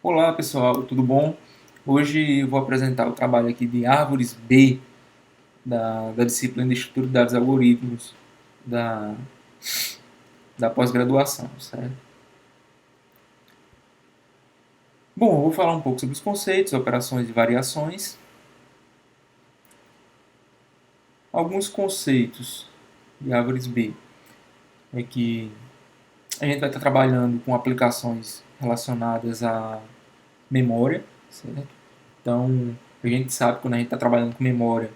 Olá pessoal, tudo bom? Hoje eu vou apresentar o trabalho aqui de árvores B da disciplina de estrutura de dados e algoritmos da, da pós-graduação, certo? Bom, eu vou falar um pouco sobre os conceitos, operações e variações. Alguns conceitos de árvores B é que a gente vai estar trabalhando com aplicações relacionadas à memória, certo? Então, a gente sabe que quando a gente está trabalhando com memória,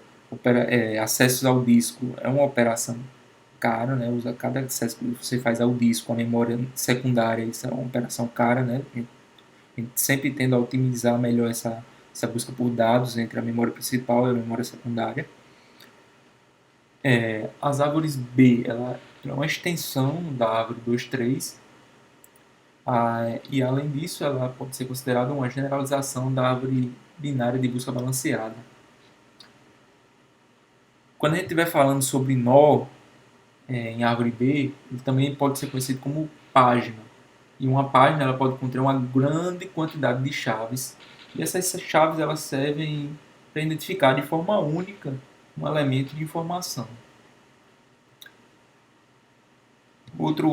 acessos ao disco é uma operação cara, né? Usa cada acesso que você faz ao disco, a memória secundária, isso é uma operação cara, né? A gente sempre tende a otimizar melhor essa busca por dados entre a memória principal e a memória secundária. As árvores B, ela é uma extensão da árvore 2, 3, e além disso, ela pode ser considerada uma generalização da árvore binária de busca balanceada. Quando a gente estiver falando sobre nó em árvore B, ele também pode ser conhecido como página. E uma página ela pode conter uma grande quantidade de chaves. E essas chaves elas servem para identificar de forma única um elemento de informação. Outra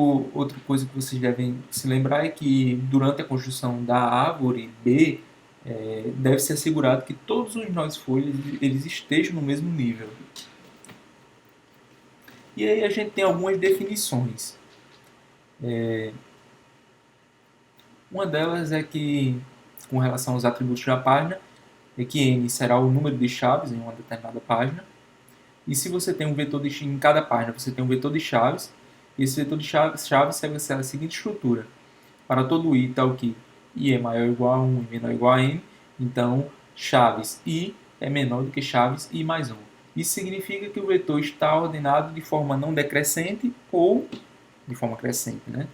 coisa que vocês devem se lembrar é que durante a construção da árvore B, deve ser assegurado que todos os nós folhas eles estejam no mesmo nível. E aí a gente tem algumas definições. Uma delas é que, com relação aos atributos da página, é que n será o número de chaves em uma determinada página. E se você tem um vetor em cada página, você tem um vetor de chaves, e esse vetor de chaves segue a seguinte estrutura. Para todo i tal que i é maior ou igual a 1 e menor ou igual a n, então chaves i é menor do que chaves i mais 1. Isso significa que o vetor está ordenado de forma não decrescente ou de forma crescente, né?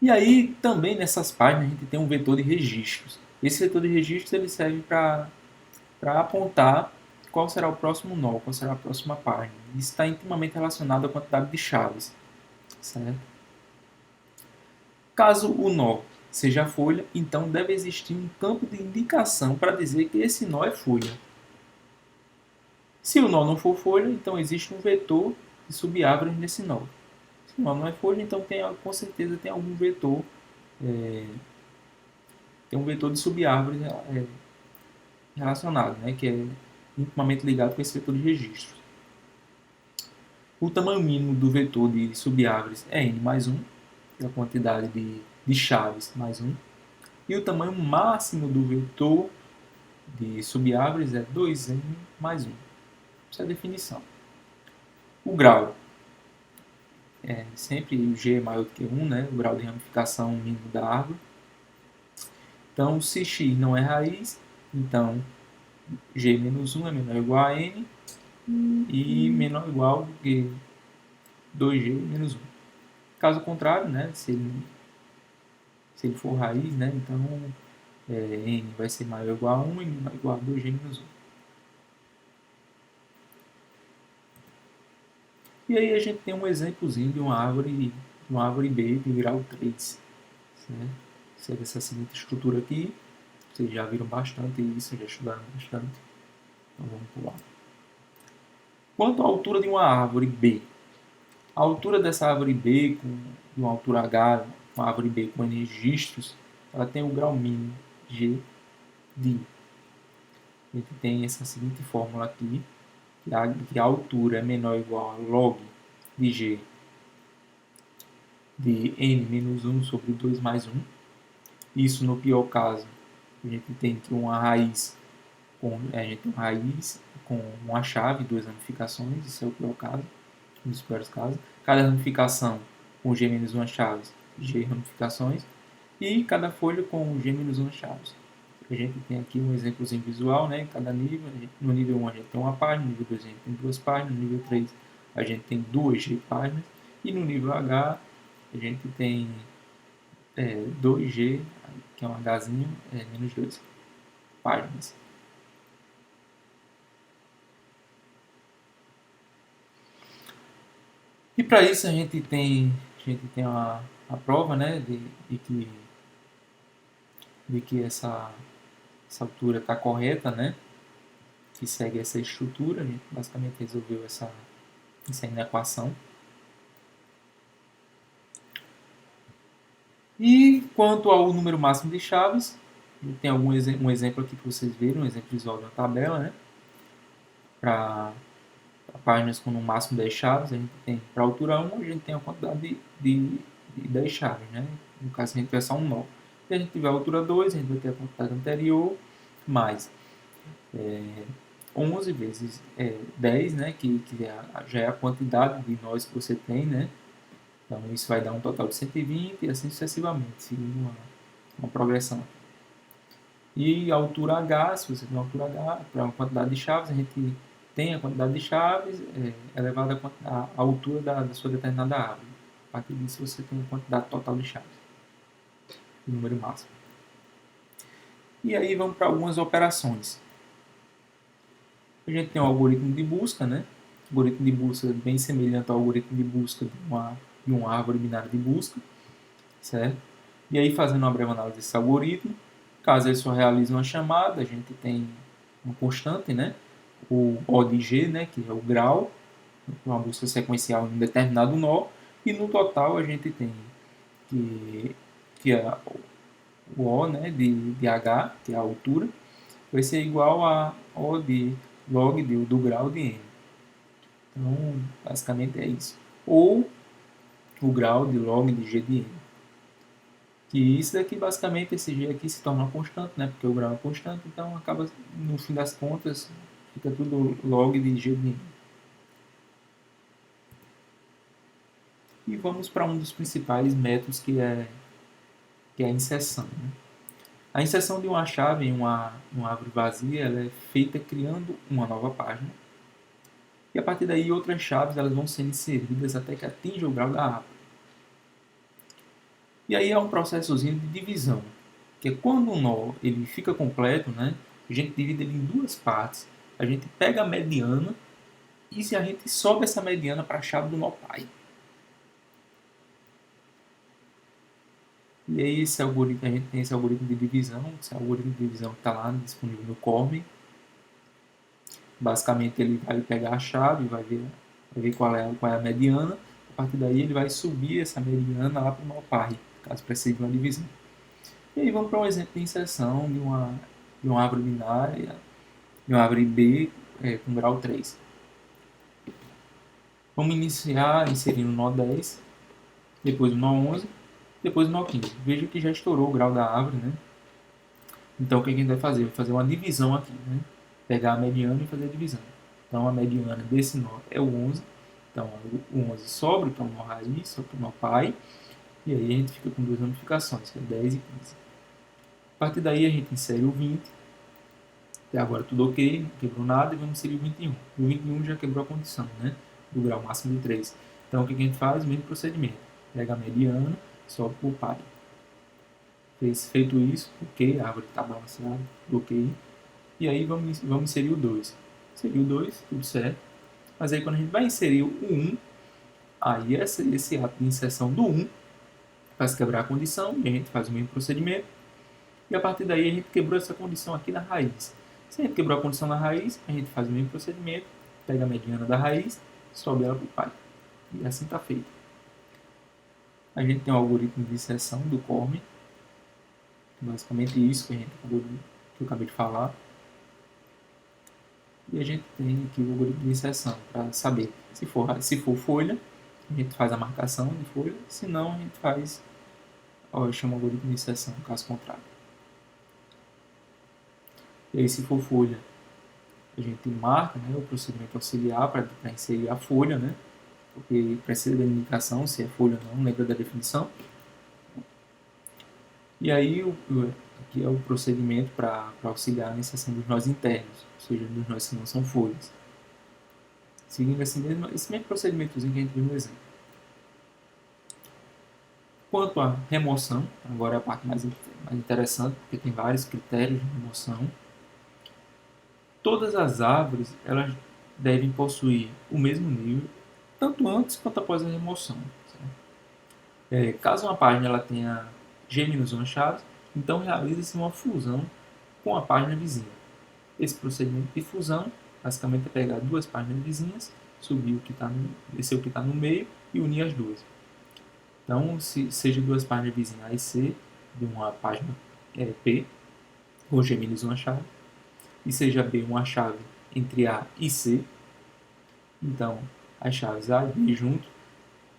E aí, também nessas páginas, a gente tem um vetor de registros. Esse vetor de registros ele serve para apontar qual será o próximo nó, qual será a próxima página. Isso está intimamente relacionado à quantidade de chaves, certo? Caso o nó seja folha, então deve existir um campo de indicação para dizer que esse nó é folha. Se o nó não for folha, então existe um vetor de subárvores nesse nó. Se o nó não é folha, então com certeza tem algum vetor, tem um vetor de subárvores relacionado, né, que é intimamente ligado com esse vetor de registros. O tamanho mínimo do vetor de subárvores é n mais 1, que é a quantidade de chaves mais 1. E o tamanho máximo do vetor de subárvores é 2n mais 1. Essa é a definição. O grau é sempre o g é maior do que 1, né? O grau de ramificação mínimo da árvore. Então, se x não é raiz, então g menos 1 é menor ou igual a n e menor ou igual a 2g menos 1. Caso contrário, né? Se ele for raiz, né? Então n vai ser maior ou igual a 1 e menor ou igual a 2g menos 1. E aí a gente tem um exemplozinho de uma árvore B de grau 3. Né? Segue essa seguinte estrutura aqui. Vocês já viram bastante isso, já estudaram bastante. Então vamos pular. Quanto à altura de uma árvore B? A altura dessa árvore B, de uma altura H, uma árvore B com N registros, ela tem o grau mínimo G de I. A gente tem essa seguinte fórmula aqui, que a altura é menor ou igual a log de G de N menos 1 sobre 2 mais 1. Isso no pior caso, a gente tem que uma raiz com uma chave, duas ramificações, isso é o pior caso, um dos piores casos. Cada ramificação com G menos 1 chaves, G ramificações, e cada folha com G menos 1 chaves. A gente tem aqui um exemplozinho visual, né? Cada nível, no nível 1 a gente tem uma página, no nível 2 a gente tem duas páginas, no nível 3 a gente tem duas G páginas, e no nível H a gente tem 2G, que é um Hzinho, menos 2 páginas. E para isso a gente tem a prova, né, de que de que essa altura está correta, né? Que segue essa estrutura. A gente basicamente resolveu essa inequação. E quanto ao número máximo de chaves, tem um exemplo aqui para vocês verem, um exemplo visual da tabela, né? Para páginas com no máximo 10 chaves, a gente tem para a altura 1, a gente tem a quantidade de 10 chaves, né? No caso, se a gente tiver só um nó. Se a gente tiver a altura 2, a gente vai ter a quantidade anterior, mais 11 vezes 10, né? Que já é a quantidade de nós que você tem, né? Então, isso vai dar um total de 120 e assim sucessivamente, seguindo uma progressão. E a altura H, se você tem uma altura H, para uma quantidade de chaves, a gente tem a quantidade de chaves elevada à altura da sua determinada árvore. A partir disso, você tem a quantidade total de chaves, o número máximo. E aí vamos para algumas operações. A gente tem o algoritmo de busca, né? O algoritmo de busca é bem semelhante ao algoritmo de busca de uma árvore binária de busca, certo? E aí, fazendo uma breve análise desse algoritmo, caso ele só realize uma chamada, a gente tem uma constante, né? O O de G, né? Que é o grau, uma busca sequencial em um determinado nó, e no total a gente tem que o O, né? de H, que é a altura, vai ser igual a O de log do grau de N. Então, basicamente é isso. Ou o grau de log de G de N. Que isso daqui, basicamente, esse G aqui se torna uma constante, né? Porque o grau é constante, então acaba, no fim das contas, fica tudo log de G de N. E vamos para um dos principais métodos, que é a inserção. Né? A inserção de uma chave em uma árvore vazia ela é feita criando uma nova página. E a partir daí, outras chaves elas vão sendo inseridas até que atinja o grau da árvore. E aí é um processozinho de divisão, que é quando um nó ele fica completo, né, a gente divide ele em duas partes, a gente pega a mediana e se a gente sobe essa mediana para a chave do nó pai. E aí esse algoritmo, a gente tem esse algoritmo de divisão, esse algoritmo de divisão que está lá disponível no Corme. Basicamente ele vai pegar a chave, vai ver qual é a mediana, a partir daí ele vai subir essa mediana lá para o nó pai, caso precise de uma divisão. E aí vamos para um exemplo de inserção de uma árvore binária, de uma árvore B com grau 3. Vamos iniciar inserindo o nó 10, depois o nó 11, depois o nó 15. Veja que já estourou o grau da árvore, né? Então o que a gente vai fazer? Vai fazer uma divisão aqui, né? Pegar a mediana e fazer a divisão. Então a mediana desse nó é o 11. Então o 11 sobra para o nó raiz, sobra para o nó pai. E aí a gente fica com duas ramificações, que é 10 e 15. A partir daí a gente insere o 20. Até agora tudo ok, não quebrou nada, e vamos inserir o 21. O 21 já quebrou a condição, né? Do grau máximo de 3. Então o que a gente faz? O mesmo procedimento. Pega a mediana, sobe para o pai. Feito isso, ok, a árvore está balanceada, ok. E aí vamos inserir o 2. Inserir o 2, tudo certo. Mas aí quando a gente vai inserir o 1, aí esse ato de inserção do 1 faz quebrar a condição, e a gente faz o mesmo procedimento. E a partir daí a gente quebrou essa condição aqui na raiz. Se a gente quebrou a condição na raiz, a gente faz o mesmo procedimento, pega a mediana da raiz, sobe ela para o pai. E assim está feito. A gente tem o algoritmo de inserção do Corme. Basicamente isso que eu acabei de falar. E a gente tem aqui o algoritmo de inserção para saber se for folha, a gente faz a marcação de folha, se não a gente faz, eu chamo algoritmo de inserção, caso contrário. E aí se for folha, a gente marca, né, o procedimento auxiliar para inserir a folha, né, porque precisa da indicação se é folha ou não, lembra da definição. E aí aqui é o procedimento para auxiliar na inserção dos nós internos, ou seja, dos nós que não são folhas. Seguindo esse mesmo procedimentozinho que a gente viu no exemplo. Quanto à remoção, agora é a parte mais interessante, porque tem vários critérios de remoção. Todas as árvores elas devem possuir o mesmo nível, tanto antes quanto após a remoção. Caso uma página ela tenha G-1 chaves, Então realiza-se uma fusão com a página vizinha. Esse procedimento de fusão basicamente é pegar duas páginas vizinhas, descer o que está no meio e unir as duas. Então, seja duas páginas vizinhas A e C de uma página P, ou G- uma chave, e seja B uma chave entre A e C, então as chaves A e B junto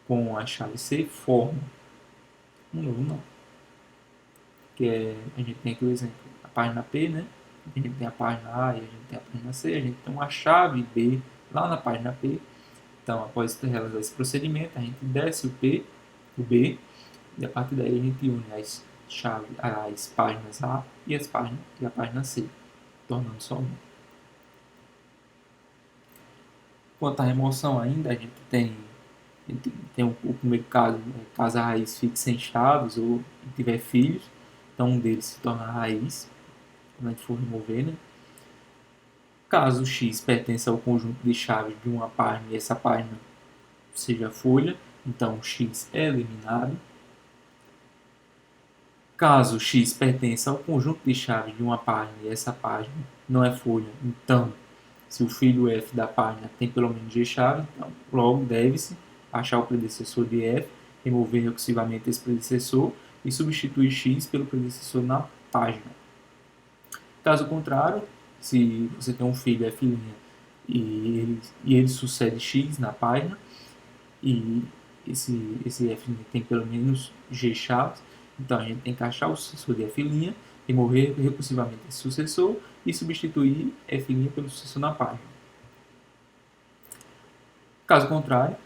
com a chave C formam um novo nó. Que é, a gente tem aqui o exemplo, a página P, né? A gente tem a página A e a gente tem a página C, a gente tem uma chave B lá na página P. Então, após realizar esse procedimento, a gente desce o B, e a partir daí a gente une as páginas A e a página C, tornando só uma. Quanto à remoção ainda, a gente tem o primeiro caso, caso a raiz fique sem chaves ou tiver filhos, então um deles se torna a raiz, quando a gente for remover, né? Caso X pertença ao conjunto de chaves de uma página e essa página seja folha, então X é eliminado. Caso X pertença ao conjunto de chaves de uma página e essa página não é folha, então, se o filho F da página tem pelo menos G chave, então, logo deve-se achar o predecessor de F, remover recursivamente esse predecessor e substituir X pelo predecessor na página. Caso contrário, se você tem um filho F' e ele sucede X na página, e esse F' tem pelo menos G chaves, então a gente tem que achar o sucessor de F', remover recursivamente esse sucessor e substituir F' pelo sucessor na página. Caso contrário,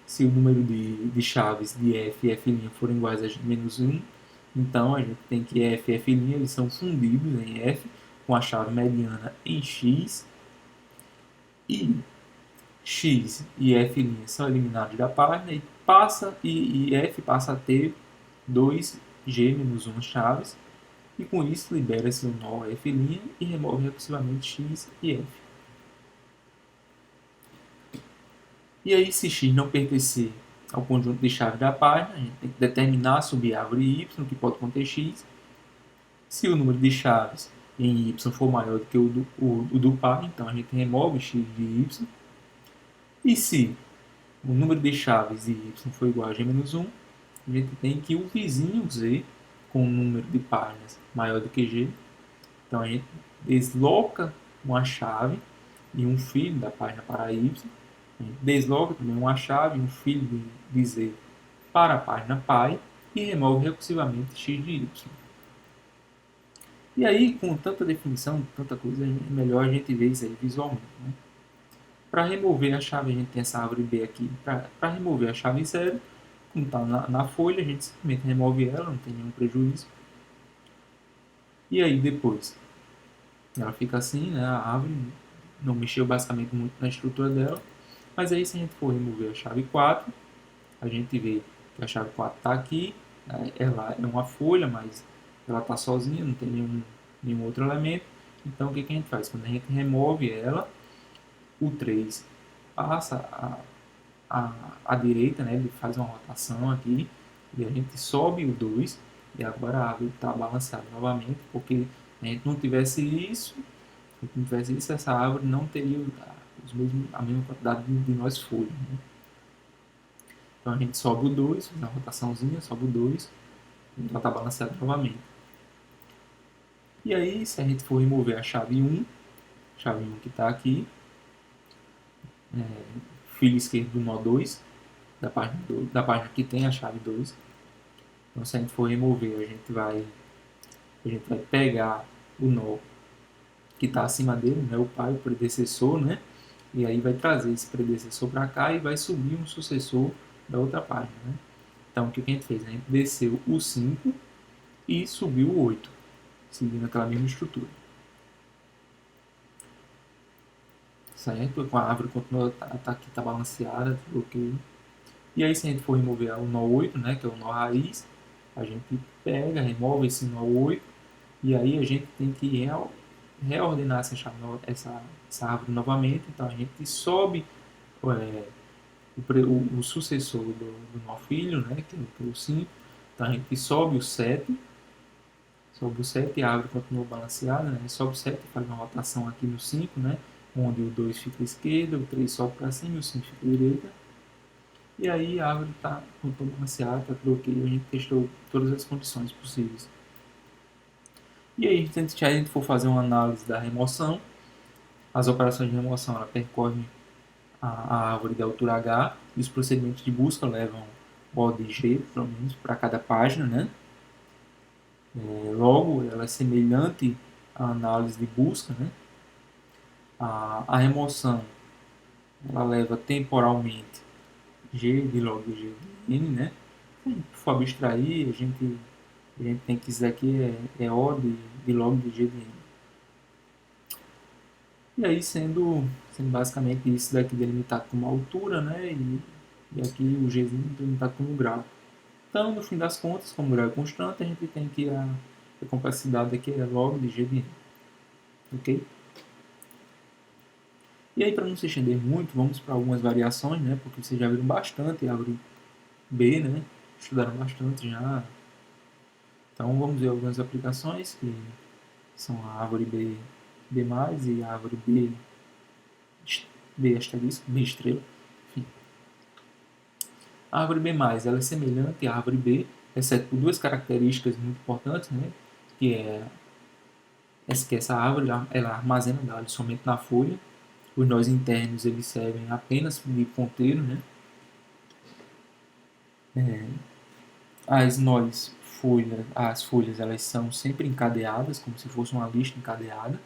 se o número de chaves de F e F' forem iguais a menos 1, então a gente tem que F e F' eles são fundidos em F com a chave mediana em X, e X e F' são eliminados da página e F passa a ter 2G-1 chaves, e com isso libera-se o nó F' e remove recursivamente X e F. E aí, se X não pertencer ao conjunto de chaves da página, a gente tem que determinar a subárvore Y, que pode conter X. Se o número de chaves em Y for maior do que o do par, então a gente remove X de Y. E se o número de chaves de Y for igual a G-1, a gente tem que o vizinho Z, com um número de páginas maior do que G, então a gente desloca uma chave e um filho da página para Y, a gente desloca também uma chave e um filho de Z para a página pai e remove recursivamente X de Y. E aí, com tanta definição, tanta coisa, é melhor a gente ver isso aí visualmente, né? Para remover a chave, a gente tem essa árvore B aqui. Para remover a chave 0, como está na folha, a gente simplesmente remove ela, não tem nenhum prejuízo. E aí depois, ela fica assim, né? A árvore não mexeu basicamente muito na estrutura dela. Mas aí, se a gente for remover a chave 4, a gente vê que a chave 4 está aqui. Ela é uma folha, mas ela está sozinha, não tem nenhum outro elemento. Então, o que a gente faz? Quando a gente remove ela, o 3 passa à direita, né? Ele faz uma rotação aqui e a gente sobe o 2 e agora a árvore está balançada novamente, porque se a gente não tivesse isso, essa árvore não teria a mesma quantidade de nós folhas, né? Então a gente sobe o 2, faz uma rotaçãozinha, sobe o 2 e ela está balançada novamente. E aí, se a gente for remover a chave 1 que está aqui, filho esquerdo do nó 2, da página que tem a chave 2. Então, se a gente for remover, a gente vai pegar o nó que está acima dele, né, o pai, o predecessor, né, e aí vai trazer esse predecessor para cá e vai subir um sucessor da outra página, né? Então, o que a gente fez? A gente desceu o 5 e subiu o 8, seguindo aquela mesma estrutura. Certo? Com a árvore continua aqui, está balanceada, ok. E aí, se a gente for remover o nó 8, né, que é o nó raiz, a gente pega, remove esse nó 8, e aí a gente tem que reordenar essa árvore novamente. Então, a gente sobe o sucessor do nó filho, né, que é o 5. Então, a gente sobe o 7 Sobe o 7, a árvore continua balanceada, né? Sobe o 7, faz uma rotação aqui no 5, né? Onde o 2 fica à esquerda, o 3 sobe para cima e o 5 fica à direita. E aí a árvore está balanceada, está tudo ok. A gente testou todas as condições possíveis. E aí, se a gente for fazer uma análise da remoção, as operações de remoção ela percorrem a árvore da altura H e os procedimentos de busca levam O de G, pelo menos, para cada página, né? Logo, ela é semelhante à análise de busca, né? A remoção ela leva temporalmente G de log de G de N, né? Se a gente for abstrair, a gente tem que dizer aqui é O de log de G de N. E aí sendo basicamente isso daqui delimitado como altura, né? E aqui o Gzinho delimitado como grau. Então, no fim das contas, como o grau é constante, a gente tem que a complexidade aqui é log de G de N. Ok? E aí, para não se estender muito, vamos para algumas variações, né? Porque vocês já viram bastante a árvore B, né? Estudaram bastante já. Então, vamos ver algumas aplicações que são a árvore B+, e a árvore B asterisco, B estrela. Enfim. A árvore B+, ela é semelhante à árvore B, exceto por duas características muito importantes, né? Que é que essa árvore ela armazena dados somente na folha. Os nós internos eles servem apenas de ponteiro, né? As folhas elas são sempre encadeadas, como se fosse uma lista encadeada.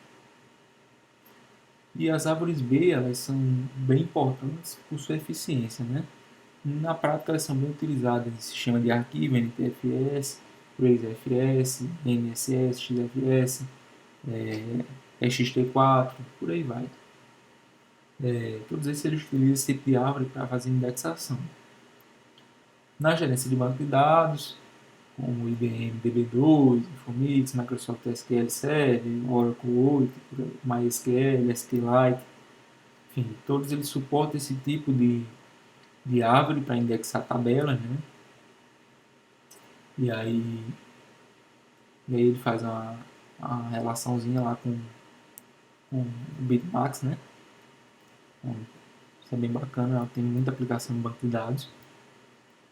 E as árvores B elas são bem importantes por sua eficiência, né? Na prática elas são bem utilizadas em sistema de arquivo, NTFS, RaisFS, NSS, XFS, XT4, por aí vai. Todos esses eles utilizam esse tipo de árvore para fazer indexação. Na gerência de banco de dados, como IBM DB2, Infomix, Microsoft SQL Server, Oracle 8, MySQL, SQLite, enfim, todos eles suportam esse tipo de árvore para indexar tabelas, né? E aí, ele faz uma relaçãozinha lá com o Bitmax, né? Então, isso é bem bacana, tem muita aplicação em banco de dados.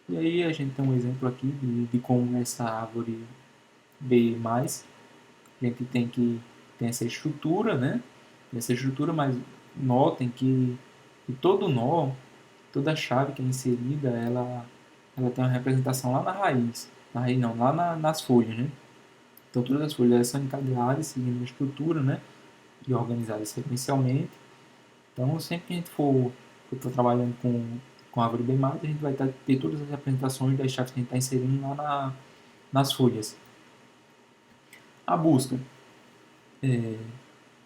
E aí a gente tem um exemplo aqui de como essa árvore B+, a gente tem essa estrutura, né? Essa estrutura, mas notem que todo nó, toda chave que é inserida, ela tem uma representação lá na raiz. Na raiz não, lá nas folhas, né? Então todas as folhas são encadeadas, seguindo uma estrutura, né? E organizadas sequencialmente. Então sempre que a gente for estar trabalhando com a árvore B+, a gente vai ter todas as representações das chaves que a gente está inserindo lá nas folhas. A busca.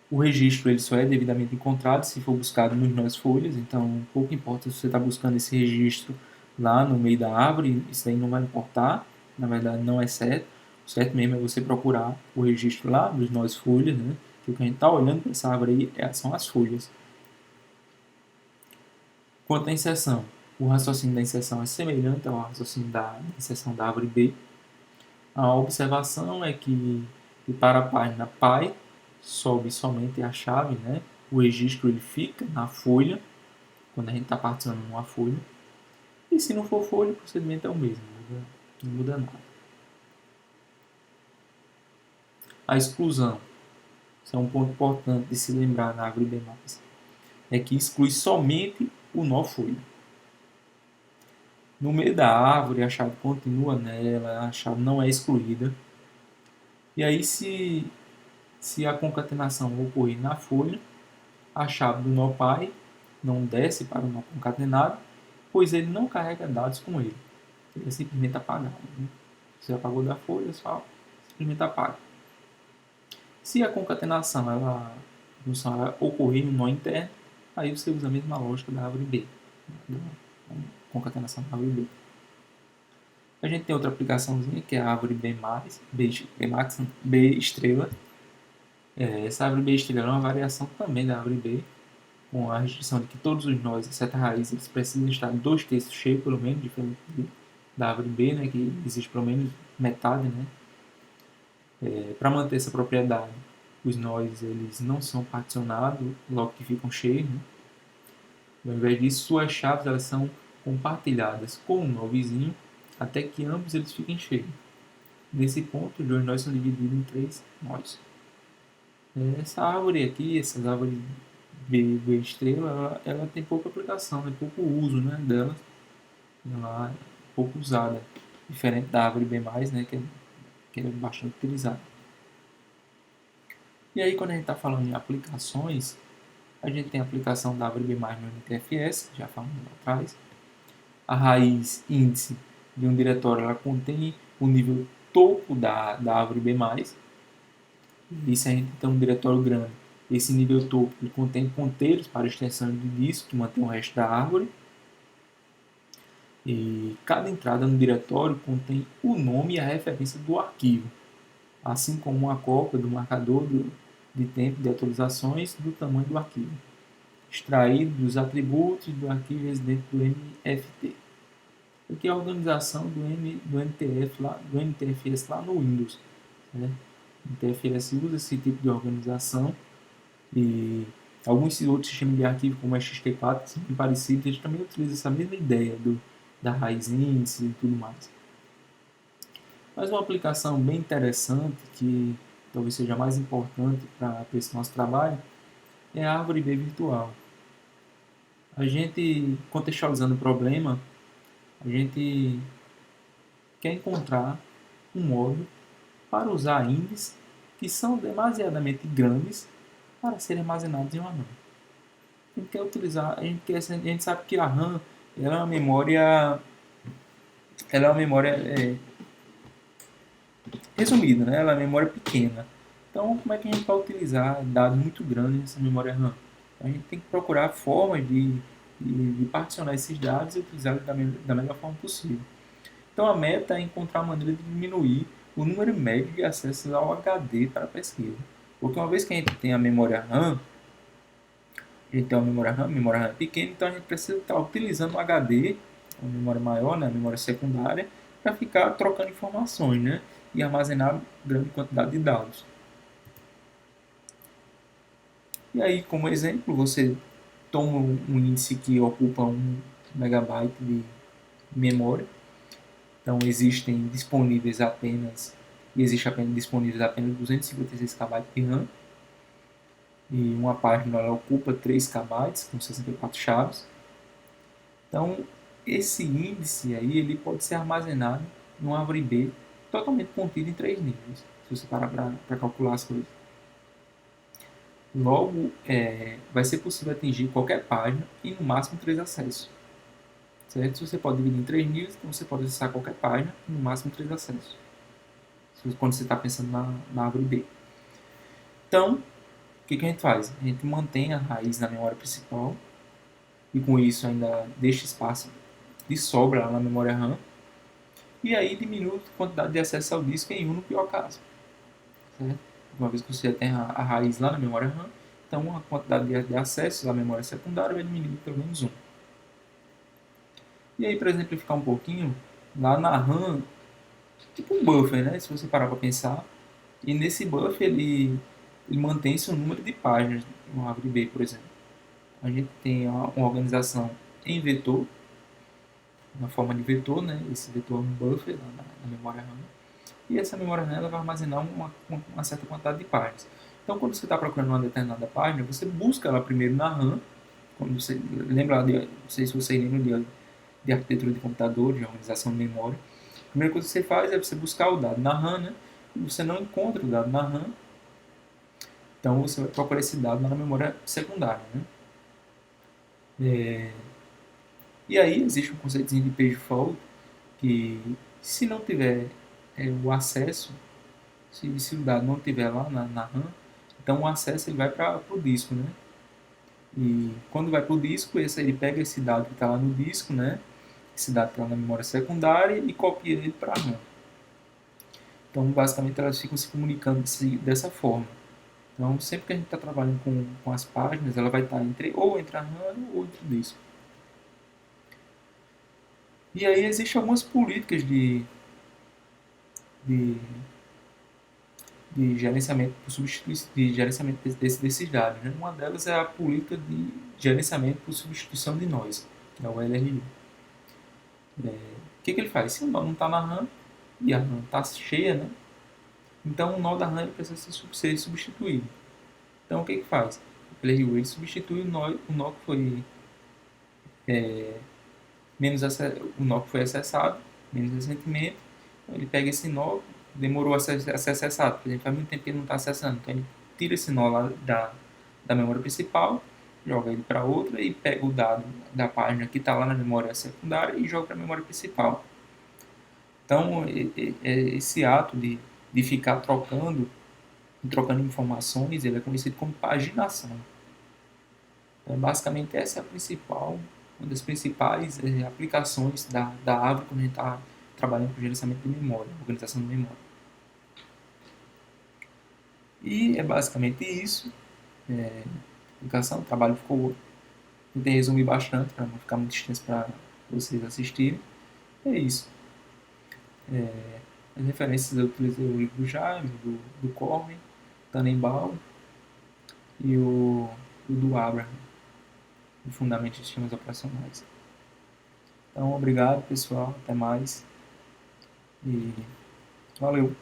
O registro ele só é devidamente encontrado se for buscado nos nós folhas, então pouco importa se você está buscando esse registro lá no meio da árvore, isso aí não vai importar, na verdade não é certo. O certo mesmo é você procurar o registro lá nos nós folhas, né? Que o que a gente está olhando para essa árvore aí são as folhas. Quanto à inserção, o raciocínio da inserção é semelhante ao raciocínio da inserção da árvore B. A observação é que para a página pai sobe somente a chave, né? O registro ele fica na folha, quando a gente está particionando uma folha. E se não for folha, o procedimento é o mesmo, não muda nada. A exclusão, isso é um ponto importante de se lembrar na árvore B+, é que exclui somente o nó folha. No meio da árvore, a chave continua nela, a chave não é excluída. E aí, se a concatenação ocorrer na folha, a chave do nó pai não desce para o nó concatenado, pois ele não carrega dados com ele. Ele é simplesmente apagado. Né? Você apagou da folha, só simplesmente apaga. Se a concatenação ela ocorrer no nó interno, aí você usa a mesma lógica da árvore B. Concatenação da árvore B. A gente tem outra aplicaçãozinha que é a árvore B+, B estrela. Essa árvore B estrela é uma variação também da árvore B, com a restrição de que todos os nós, exceto a raiz, eles precisam estar 2/3 cheios, pelo menos, diferente da árvore B, né, que existe pelo menos metade, né? Para manter essa propriedade, os nós eles não são particionados logo que ficam cheios, né? Ao invés disso, suas chaves elas são compartilhadas com o nó vizinho até que ambos eles fiquem cheios. Nesse ponto, os dois nós são divididos em três nós. Essa árvore aqui, essas árvores B estrela, ela tem pouca aplicação, né? Pouco uso, né, dela. Ela é pouco usada, diferente da árvore B+, né, que é bastante utilizada. E aí, quando a gente está falando em aplicações, a gente tem a aplicação da árvore B+, no NTFS, já falamos lá atrás. A raiz índice de um diretório ela contém o nível topo da árvore B+. E se a gente tem um diretório grande, esse nível topo ele contém ponteiros para extensão de disco que mantém o resto da árvore. E cada entrada no diretório contém o nome e a referência do arquivo, assim como uma cópia do marcador de tempo de atualizações do tamanho do arquivo, extraído dos atributos do arquivo residente do MFT. Aqui é a organização do NTFS lá no Windows. Né? O NTFS usa esse tipo de organização e alguns outros sistemas de arquivo, como o XT4, que são bem parecidos, eles também utilizam essa mesma ideia da raiz índice e tudo mais. Mas uma aplicação bem interessante, que talvez seja mais importante para esse nosso trabalho, é a árvore B virtual. A gente, contextualizando o problema, a gente quer encontrar um modo para usar índices que são demasiadamente grandes para serem armazenados em uma RAM. A gente quer utilizar, a gente sabe que a RAM ela é uma memória, resumida, né? Ela é uma memória pequena. Então, como é que a gente vai utilizar dados muito grandes nessa memória RAM? A gente tem que procurar formas de particionar esses dados e utilizá-los da melhor forma possível. Então, a meta é encontrar uma maneira de diminuir o número médio de acessos ao HD para a pesquisa. Porque uma vez que a gente tem a memória RAM, a gente tem uma memória RAM pequena, então a gente precisa estar utilizando o HD, uma memória maior, né, a memória secundária, para ficar trocando informações, né, e armazenar grande quantidade de dados. E aí, como exemplo, você toma um índice que ocupa 1 megabyte de memória. Então, existe apenas disponíveis apenas 256 KB de RAM. E uma página ela ocupa 3 KB com 64 chaves. Então, esse índice aí ele pode ser armazenado numa árvore B totalmente contida em 3 níveis, se você parar para calcular as coisas. Logo, vai ser possível atingir qualquer página e no máximo 3 acessos. Certo? Você pode dividir em 3 níveis, então você pode acessar qualquer página e no máximo 3 acessos. Quando você está pensando na árvore B. Então, o que a gente faz? A gente mantém a raiz na memória principal e com isso ainda deixa espaço de sobra lá na memória RAM e aí diminui a quantidade de acesso ao disco em 1 no pior caso. Certo? Uma vez que você tem a raiz lá na memória RAM, então a quantidade de acessos à memória secundária vai diminuir pelo menos 1. E aí, para exemplificar um pouquinho, lá na RAM, tipo um buffer, né? Se você parar para pensar, e nesse buffer ele mantém seu número de páginas, no árvore B, por exemplo. A gente tem uma organização em vetor, na forma de vetor, né? Esse vetor é um buffer na memória RAM. E essa memória RAM ela vai armazenar uma certa quantidade de páginas. Então, quando você está procurando uma determinada página, você busca ela primeiro na RAM. Quando você lembra, não sei se você lembra de arquitetura de computador, de organização de memória. A primeira coisa que você faz é você buscar o dado na RAM, né? E você não encontra o dado na RAM, então você vai procurar esse dado na memória secundária, né? E aí existe um conceito de page fault que se não tiver o acesso, se o dado não tiver lá na RAM, então o acesso ele vai para o disco, né? E quando vai para o disco, ele pega esse dado que está lá no disco, né? Esse dado está lá na memória secundária e copia ele para a RAM. Então, basicamente, elas ficam se comunicando dessa forma. Então, sempre que a gente está trabalhando com as páginas, ela vai estar entre a RAM ou entre o disco. E aí existem algumas políticas de de gerenciamento por substituição, de gerenciamento desses dados, né? Uma delas é a política de gerenciamento por substituição de nós, que é o LRU. O que ele faz? Se o nó não está na RAM e a RAM está cheia, né? Então o nó da RAM precisa ser substituído. Então o que faz? O LRU ele substitui o nó que foi o nó que foi acessado menos recentemente. Então, ele pega esse nó, demorou a ser acessado, por exemplo, faz muito tempo que ele não está acessando. Então ele tira esse nó lá da memória principal, joga ele para outra e pega o dado da página que está lá na memória secundária e joga para a memória principal. Então, esse ato de ficar trocando informações, ele é conhecido como paginação. Então, basicamente, essa é a uma das principais aplicações da árvore quando a gente está trabalhando com gerenciamento de memória, organização de memória. E é basicamente isso. O trabalho ficou... Tentei resumir bastante para não ficar muito extenso para vocês assistirem. É isso. As referências eu utilizei o livro do Jaime, do Corwin, Tannenbaum e o do Abraham, o Fundamentos de Sistemas Operacionais. Então, obrigado, pessoal. Até mais. E valeu.